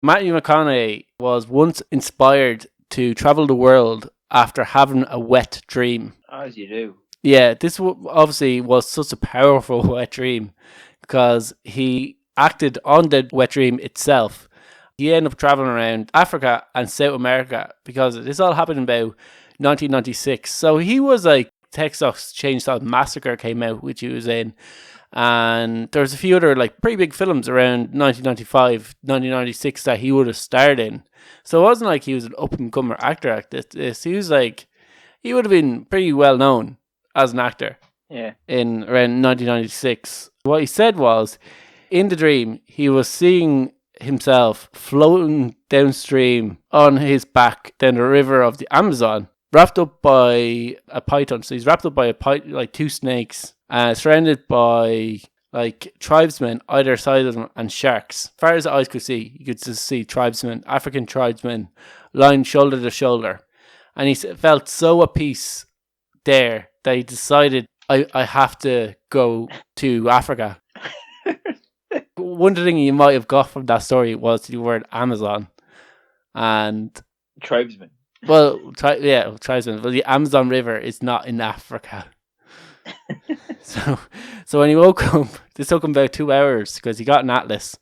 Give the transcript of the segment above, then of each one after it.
Matthew McConaughey was once inspired to travel the world after having a wet dream. As you do. Yeah, this obviously was such a powerful wet dream because he acted on the wet dream itself. He ended up traveling around Africa and South America because this all happened in about 1996. So he was like, Texas Chainsaw Massacre came out, which he was in. And there's a few other like pretty big films around 1995, 1996 that he would have starred in. So it wasn't like he was an up and comer actor at this. He was like, he would have been pretty well known as an actor. Yeah. In around 1996. What he said was, in the dream, he was seeing himself floating downstream on his back down the river of the Amazon, wrapped up by a python. So he's wrapped up by like two snakes, surrounded by like tribesmen either side of them and sharks. As far as the eyes could see, you could just see tribesmen, African tribesmen, lying shoulder to shoulder. And he felt so at peace there that he decided, I have to go to Africa. One thing you might have got from that story was the word Amazon. And tribesmen. Well, tribesmen. Well, the Amazon River is not in Africa. So when he woke up, this took him about 2 hours because he got an atlas.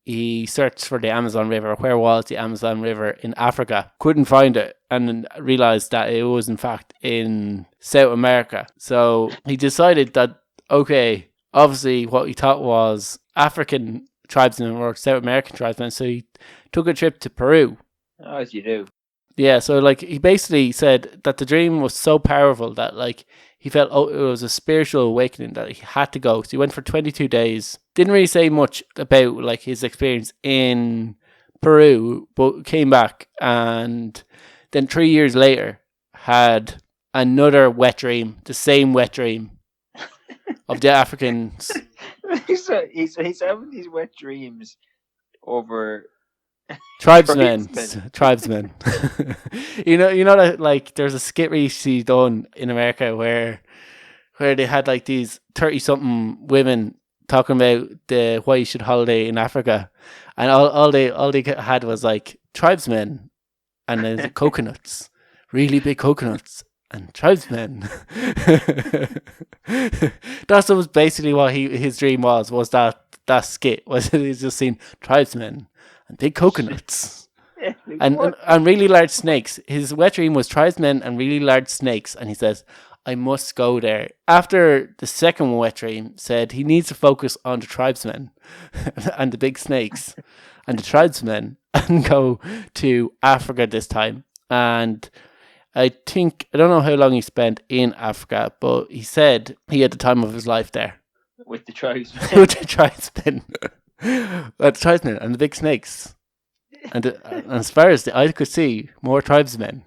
He searched for the Amazon River. Where was the Amazon River in Africa? Couldn't find it, and realized that it was in fact in South America. So he decided that, okay, obviously what he thought was African tribesmen or South American tribesmen. So he took a trip to Peru. As you do. Yeah, so like he basically said that the dream was so powerful that like he felt it was a spiritual awakening that he had to go. So he went for 22 days. Didn't really say much about like his experience in Peru, but came back and then 3 years later had another wet dream, the same wet dream of the Africans. He's having these wet dreams over Tribesmen. you know that like there's a skit recently done in America where they had like these 30-something women talking about why you should holiday in Africa, and all they had was like tribesmen and then coconuts, really big coconuts, and tribesmen. That was basically what his dream was that skit was. He's just seen tribesmen and big coconuts. and really large snakes. His wet dream was tribesmen and really large snakes, and he says, I must go there. After the second wet dream, said he needs to focus on the tribesmen and the big snakes and the tribesmen and go to Africa this time. And I don't know how long he spent in Africa, but he said he had the time of his life there. With the tribesmen. With the tribesmen. The tribesmen and the big snakes. And as far as the eye could see, more tribesmen.